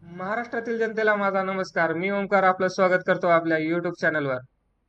महाराष्ट्रातील जनतेला माझा नमस्कार. मी ओमकार आपलं स्वागत करतो आपल्या युट्यूब चॅनलवर.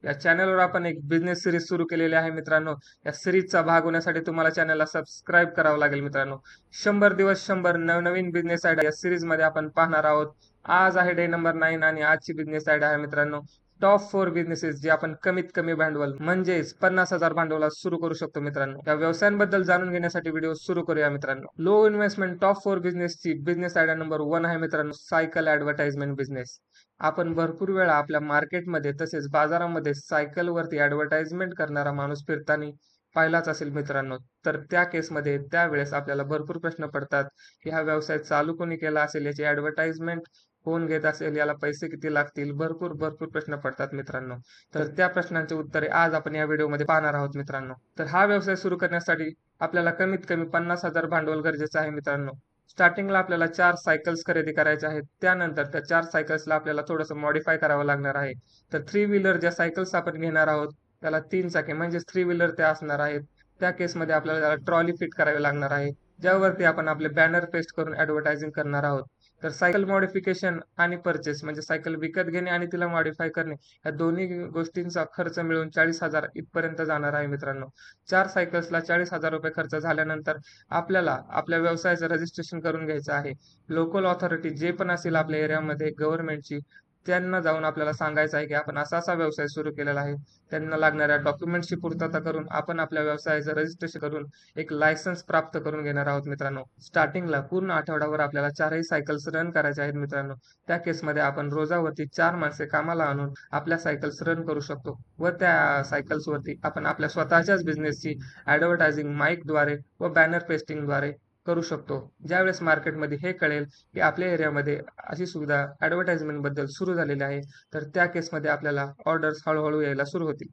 या चॅनलवर आपण एक बिझनेस सिरीज सुरू केलेली आहे मित्रांनो. या सिरीजचा भाग होण्यासाठी तुम्हाला चॅनलला सबस्क्राईब करावं लागेल मित्रांनो. 100 दिवस 100 नवनवीन बिझनेस आयडिया या सिरीज मध्ये आपण पाहणार आहोत. आज आहे डे नंबर 9 आणि आजची बिझनेस आयडिया आहे मित्रांनो टॉप 4 बिझनेसेस जे आपण कमीत कमी भांडवल म्हणजेच 50,000 भांडवलात सुरू करू शकतो मित्रांनो. या व्यवसायांबद्दल जाणून घेण्यासाठी व्हिडिओ सुरू करूया मित्रांनो. लो इन्व्हेस्टमेंट टॉप 4 बिझनेसची बिझनेस आयडिया नंबर 1 आहे मित्रांनो सायकल ऍडव्हर्टाइजमेंट बिझनेस. आपण भरपूर वेळा आपल्या मार्केटमध्ये तसेच बाजारामध्ये सायकलवरती ऍडव्हर्टाइजमेंट करणारा माणूस फिरताना पाहिलाच असेल मित्रांनो. तर त्या केसमध्ये त्यावेळेस आपल्याला भरपूर प्रश्न पडतात की हा व्यवसाय चालू कोणी केला असेल, याची ऍडव्हर्टाइजमेंट कोण घेत असेल, याला पैसे किती लागतील, भरपूर भरपूर प्रश्न पडतात मित्रांनो. तर त्या प्रश्नांची उत्तरे आज आपण या व्हिडिओमध्ये पाहणार आहोत मित्रांनो. तर हा व्यवसाय सुरू करण्यासाठी आपल्याला कमीत कमी 50,000 भांडवल गरजेचं आहे मित्रांनो. स्टार्टिंगला आपल्याला 4 सायकल्स खरेदी करायच्या आहेत. त्यानंतर त्या 4 सायकल्सला आपल्याला थोडंसं मॉडीफाय करावं लागणार आहे. तर 3 व्हीलर ज्या सायकल्स आपण घेणार आहोत त्याला 3 चाके म्हणजेच 3 व्हीलर त्या असणार आहेत. त्या केसमध्ये आपल्याला त्याला ट्रॉली फिट करावी लागणार आहे, ज्यावरती आपण आपले बॅनर पेस्ट करून ऍडव्हर्टायझिंग करणार आहोत. तर सायकल मॉडिफिकेशन आणि परचेस म्हणजे सायकल विकत घेणे आणि तिला मॉडिफाय करणे या दोन्ही गोष्टींचा खर्च मिळून 40,000 इथपर्यंत जाणार आहे मित्रांनो. 4 सायकल्सला 40,000 रुपये खर्च झाल्यानंतर आपल्याला आपल्या व्यवसायाचं रजिस्ट्रेशन करून घ्यायचं आहे. लोकल ऑथॉरिटी जे पण असेल आपल्या एरियामध्ये गव्हर्नमेंटची, त्यांना जाऊन आपल्याला सांगायचं आहे की आपण असा असा व्यवसाय सुरू केलेला आहे. त्यांना लागणाऱ्या डॉक्युमेंट्सची पूर्तता करून आपण आपल्या व्यवसायाचं रजिस्ट्रेशन करून एक लायसन्स प्राप्त करून घेणार आहोत मित्रांनो. स्टार्टिंगला पूर्ण आठवड्यावर आपल्याला 4ही सायकल्स रन करायचे आहेत मित्रांनो. त्या केसमध्ये आपण रोजावरती 4 माणसे कामाला आणून आपल्या सायकल्स रन करू शकतो व त्या सायकल्सवरती आपण आपल्या स्वतःच्याच बिझनेसची ऍडव्हर्टायझिंग माईकद्वारे व बॅनर पेस्टिंगद्वारे करू शकतो. ज्यावेळेस मार्केटमध्ये हे कळेल की आपल्या एरियामध्ये अशी सुविधा ऍडव्हर्टाइजमेंट बद्दल सुरू झालेली आहे, तर त्या केसमध्ये आपल्याला ऑर्डर्स हळूहळू यायला सुरू होतील.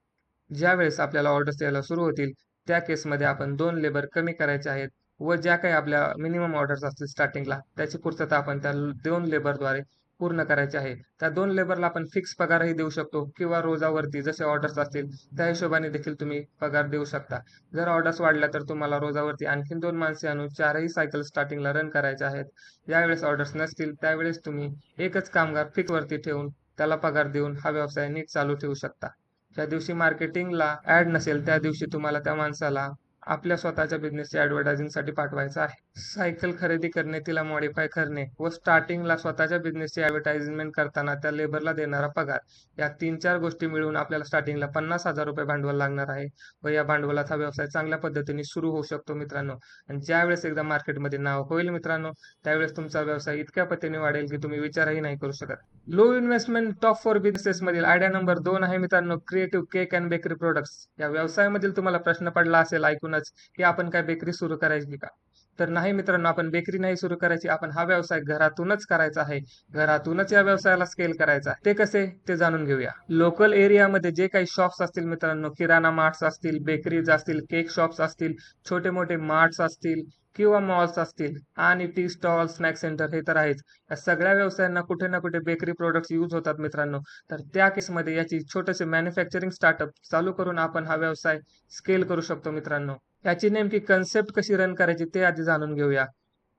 ज्यावेळेस आपल्याला ऑर्डर्स यायला सुरू होतील त्या केसमध्ये आपण 2 लेबर कमी करायचे आहेत व ज्या काही आपल्या मिनिमम ऑर्डर्स असतील स्टार्टिंगला त्याची पूर्तता आपण त्या 2 लेबरद्वारे पूर्ण करायची आहे. त्या 2 लेबरला आपण फिक्स पगारही देऊ शकतो किंवा रोजावरती जसे ऑर्डर्स असतील त्या हिशोबाने देखील तुम्ही पगार देऊ शकता. जर ऑर्डर्स वाढल्या तर तुम्हाला रोजावरती आणखीन 2 माणसे आणून 4ही सायकल स्टार्टिंगला रन करायच्या आहेत. ज्यावेळेस ऑर्डर्स नसतील त्यावेळेस तुम्ही एकच कामगार फिक्स वरती ठेवून त्याला पगार देऊन हा व्यवसाय नीट चालू ठेवू शकता. ज्या दिवशी मार्केटिंगला ऍड नसेल त्या दिवशी तुम्हाला त्या माणसाला आपल्या स्वतःच्या बिझनेसच्या ऍडव्हर्टायझिंगसाठी पाठवायचं आहे. सायकल खरेदी करणे, तिला मॉडिफाय करणे व स्टार्टिंगला स्वतःच्या बिझनेसची ऍडव्हर्टाइजमेंट करताना त्या लेबरला देणारा पगार, या 3-4 गोष्टी मिळून आपल्याला स्टार्टिंगला 50,000 रुपये भांडवल लागणार आहे व या भांडवलात हा व्यवसाय चांगल्या पद्धतीने सुरू होऊ शकतो मित्रांनो. आणि ज्यावेळेस एकदा मार्केटमध्ये नाव होईल मित्रांनो, त्यावेळेस तुमचा व्यवसाय इतक्या पद्धतीने वाढेल की तुम्ही विचारही नाही करू शकत. लो इन्व्हेस्टमेंट टॉप 4 बिझनेसेस मधील आयडिया नंबर 2 आहे मित्रांनो creative cake and bakery products. या व्यवसायामधील तुम्हाला प्रश्न पडला असेल ऐकूनच की आपण काय बेकरी सुरू करायची का? तर नाही मित्रांनो, आपण बेकरी नाही सुरू करायची. आपण हा व्यवसाय घरातूनच करायचा आहे. घरातूनच या व्यवसायाला स्केल करायचा आहे. ते कसे ते जाणून घेऊया. लोकल एरियामध्ये जे काही शॉप्स असतील मित्रांनो, किराणा मार्ट्स असतील, बेकरीज असतील, केक शॉप्स असतील, छोटे मोठे मार्ट्स असतील किंवा मॉल्स असतील आणि टी स्टॉल, स्नॅक सेंटर हे तर आहेच. या सगळ्या व्यवसायांना कुठे ना कुठे बेकरी प्रोडक्ट्स यूज होतात मित्रांनो. तर त्या केसमध्ये याची छोटेसे मॅन्युफॅक्चरिंग स्टार्टअप चालू करून आपण हा व्यवसाय स्केल करू शकतो मित्रांनो. याची नेमकी कन्सेप्ट कशी रन करायची ते आधी जाणून घेऊया.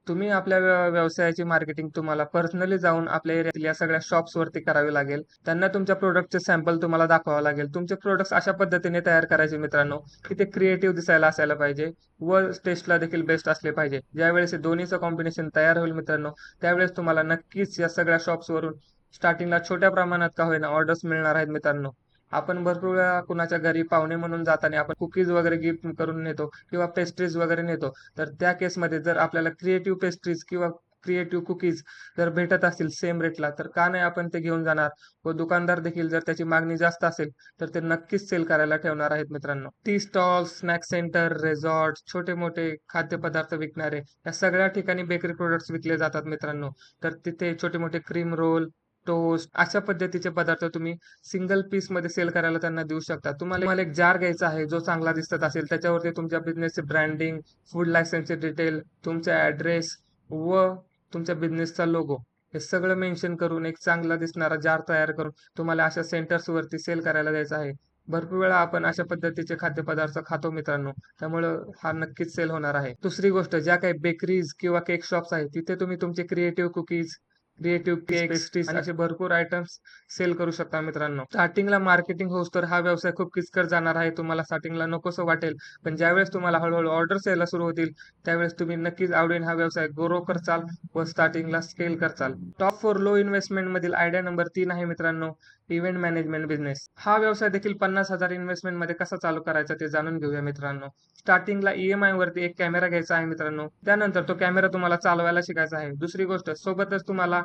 तुम्ही आपल्या व्यवसायाची मार्केटिंग तुम्हाला पर्सनली जाऊन आपल्या एरियातील या सगळ्या शॉप्स वरती करावी लागेल. त्यांना तुमच्या प्रोडक्टचे सॅम्पल तुम्हाला दाखवावं लागेल. तुमचे प्रोडक्ट्स अशा पद्धतीने तयार करायचे मित्रांनो की ते क्रिएटिव्ह दिसायला असायला पाहिजे व टेस्टला देखील बेस्ट असले पाहिजे. ज्यावेळेस हे दोन्हीचं कॉम्बिनेशन तयार होईल मित्रांनो, त्यावेळेस तुम्हाला नक्कीच या सगळ्या शॉप्स वरून स्टार्टिंगला छोट्या प्रमाणात का होईना ऑर्डर्स मिळणार आहेत मित्रांनो. आपण भरपूर वेळा कुणाच्या घरी पाहुणे म्हणून जाताना आपण कुकीज वगैरे गिफ्ट करून नेतो किंवा पेस्ट्रीज वगैरे नेतो. तर त्या केसमध्ये जर आपल्याला क्रिएटिव्ह पेस्ट्रीज किंवा क्रिएटिव्ह कुकीज जर भेटत असतील सेम रेटला, तर का नाही आपण ते घेऊन जाणार व दुकानदार देखील जर त्याची मागणी जास्त असेल तर ते नक्कीच सेल करायला ठेवणार आहेत मित्रांनो. Tea stalls, snack centre, resort, छोटे मोठे खाद्यपदार्थ विकणारे या सगळ्या ठिकाणी बेकरी प्रोडक्ट्स विकले जातात मित्रांनो. तर तिथे छोटे मोठे क्रीम रोल, टोस्ट अशा पद्धतीचे पदार्थ तुम्ही सिंगल पीस मध्ये सेल करायला त्यांना देऊ शकता. तुम्हाला एक जार घ्यायचा आहे जो चांगला दिसत असेल, त्याच्यावरती तुमच्या बिझनेसचे ब्रँडिंग, फूड लायसन्सचे डिटेल, तुमचा ऍड्रेस व तुमच्या बिझनेसचा लोगो हे सगळं मेन्शन करून एक चांगला दिसणारा जार तयार करून तुम्हाला अशा सेंटर्स वरती सेल करायला द्यायचा आहे. भरपूर वेळा आपण अशा पद्धतीचे खाद्यपदार्थ खातो मित्रांनो, त्यामुळे हा नक्कीच सेल होणार आहे. दुसरी गोष्ट, ज्या काही बेकरीज किंवा केक शॉप्स आहेत तिथे तुम्ही तुमचे creative cookies creative cakes, pastries असे भरपूर आयटम्स सेल करू शकता मित्रांनो. स्टार्टिंगला मार्केटिंग होऊस तर हा व्यवसाय खूप किचकट जाणार आहे. तुम्हाला स्टार्टिंगला नकोसं वाटेल, पण ज्यावेळेस तुम्हाला हळूहळू ऑर्डर्स यायला सुरू होतील, त्यावेळेस तुम्ही नक्कीच आवडीने हा व्यवसाय ग्रो करचाल व स्टार्टिंगला स्केल करचाल. टॉप 4 लो इन्व्हेस्टमेंट मधील आयडिया नंबर 3 आहे मित्रांनो, इव्हेंट मॅनेजमेंट बिझनेस. हा व्यवसाय देखील 50,000 इन्व्हेस्टमेंट मध्ये कसा चालू करायचा ते जाणून घेऊया मित्रांनो. स्टार्टिंगला EMI वरती एक कॅमेरा घ्यायचा आहे मित्रांनो. त्यानंतर तो कॅमेरा तुम्हाला चालवायला शिकायचा आहे. दुसरी गोष्ट, सोबतच तुम्हाला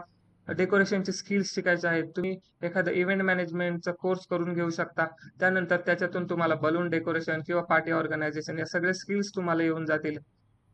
डेकोरेशनचे स्किल्स शिकायचे आहेत. तुम्ही एखादा इव्हेंट मॅनेजमेंटचा कोर्स करून घेऊ शकता. त्यानंतर त्याच्यातून तुम्हाला बलून डेकोरेशन किंवा पार्टी ऑर्गनायझेशन या सगळे स्किल्स तुम्हाला येऊन जातील.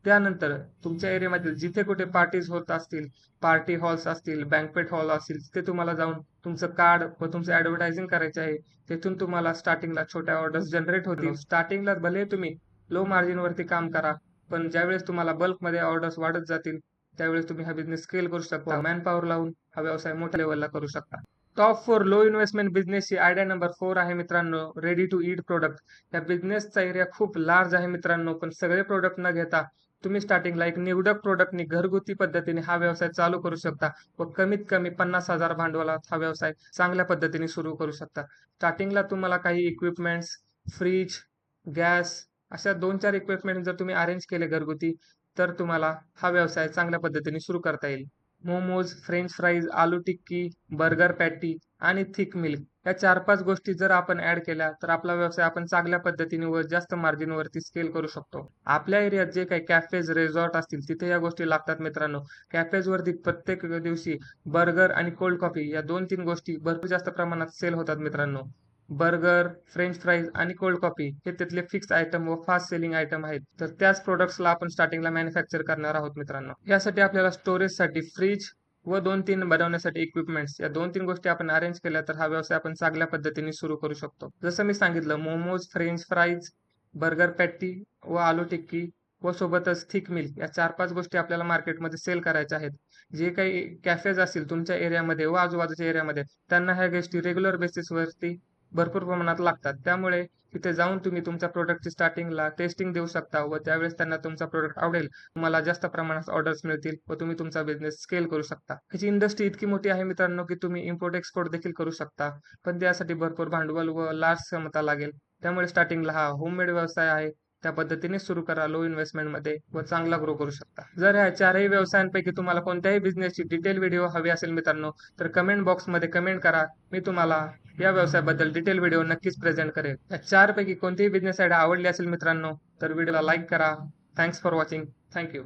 त्यानंतर तुमच्या एरियामधील जिथे कुठे पार्टीज होत असतील, पार्टी हॉल्स असतील, बँक्वेट हॉल असतील, तिथे तुम्हाला जाऊन तुमचं कार्ड व तुमचं ऍडव्हर्टायझिंग करायचे आहे. तिथून तुम्हाला स्टार्टिंगला छोट्या ऑर्डर्स जनरेट होतील. स्टार्टिंगला भले तुम्ही लो मार्जिन वरती काम करा, पण ज्यावेळेस तुम्हाला बल्कमध्ये ऑर्डर्स वाढत जातील, त्यावेळेस तुम्ही हा बिझनेस स्केल करू शकता. मॅनपॉवर लावून हा व्यवसाय मोठ्या लेवलला करू शकता. टॉप 4 लो इन्व्हेस्टमेंट बिझनेसची आयडिया नंबर 4 आहे मित्रांनो, रेडी टू ईट प्रोडक्ट. या बिझनेसचा एरिया खूप लार्ज आहे मित्रांनो, पण सगळे प्रोडक्ट न घेता तुम्ही स्टार्टिंगला एक निवडक प्रोडक्टनी घरगुती पद्धतीने हा व्यवसाय चालू करू शकता व कमीत कमी 50,000 भांडवलात हा व्यवसाय चांगल्या पद्धतीने सुरू करू शकता. स्टार्टिंगला तुम्हाला काही इक्विपमेंट्स, फ्रीज, गॅस अशा 2-4 इक्विपमेंट जर तुम्ही अरेंज केले घरगुती, तर तुम्हाला हा व्यवसाय चांगल्या पद्धतीने सुरू करता येईल. मोमोज, फ्रेंच फ्राईज, आलू टिक्की, बर्गर पॅटी आणि थिक मिल्क या 4-5 गोष्टी जर आपण ऍड केल्या, तर आपला व्यवसाय आपण चांगल्या पद्धतीने व जास्त मार्जिनवरती स्केल करू शकतो. आपल्या एरियात जे काही कॅफेज, रिसॉर्ट असतील, तिथे या गोष्टी लागतात मित्रांनो. कॅफेजवरती प्रत्येक दिवशी बर्गर आणि कोल्ड कॉफी या 2-3 गोष्टी भरपूर जास्त प्रमाणात सेल होतात मित्रांनो. बर्गर, फ्रेंच फ्राईज आणि कोल्ड कॉफी हे त्यातले फिक्स आयटम व फास्ट सेलिंग आयटम आहेत. तर त्याच प्रोडक्ट्सला आपण स्टार्टिंगला मॅन्युफॅक्चर करणार आहोत मित्रांनो. यासाठी आपल्याला स्टोरेजसाठी फ्रीज व 2-3 बनवण्यासाठी इक्विपमेंट्स या 2-3 गोष्टी आपण अरेंज केल्या, तर हा व्यवसाय आपण चांगल्या पद्धतीने सुरू करू शकतो. जसं मी सांगितलं, momos, French fries, burger patty व आलू टिक्की व सोबतच थिक मिल्क या 4-5 गोष्टी आपल्याला मार्केटमध्ये सेल करायच्या आहेत. जे काही कॅफेज असतील तुमच्या एरियामध्ये व आजूबाजूच्या एरियामध्ये, त्यांना ह्या गोष्टी रेग्युलर बेसिसवरती भरपूर प्रमाणात लागतात. त्यामुळे तिथे जाऊन तुम्ही तुमच्या प्रोडक्टची स्टार्टिंगला टेस्टिंग देऊ शकता व त्यावेळेस त्यांना तुमचा प्रोडक्ट आवडेल, तुम्हाला जास्त प्रमाणात ऑर्डर्स मिळतील व तुम्ही तुमचा बिझनेस स्केल करू शकता. ह्याची इंडस्ट्री इतकी मोठी आहे मित्रांनो, की तुम्ही इम्पोर्ट एक्सपोर्ट देखील करू शकता. पण त्यासाठी भरपूर भांडवल व लार्ज क्षमता लागेल. त्यामुळे स्टार्टिंगला हा होममेड व्यवसाय आहे. त्या पद्धतीने सुरू करा लो इन्व्हेस्टमेंटमध्ये व चांगला ग्रो करू शकता. जर ह्या 4ही व्यवसायांपैकी तुम्हाला कोणत्याही बिझनेसची डिटेल व्हिडिओ हवी असेल मित्रांनो, तर कमेंट बॉक्समध्ये कमेंट करा. मी तुम्हाला या व्यवसायाबद्दल डिटेल व्हिडिओ नक्कीच प्रेझेंट करेल. या 4 पैकी कोणतीही बिझनेस आयडिया आवडली असेल मित्रांनो, तर व्हिडिओला लाईक करा. Thanks for watching. Thank you.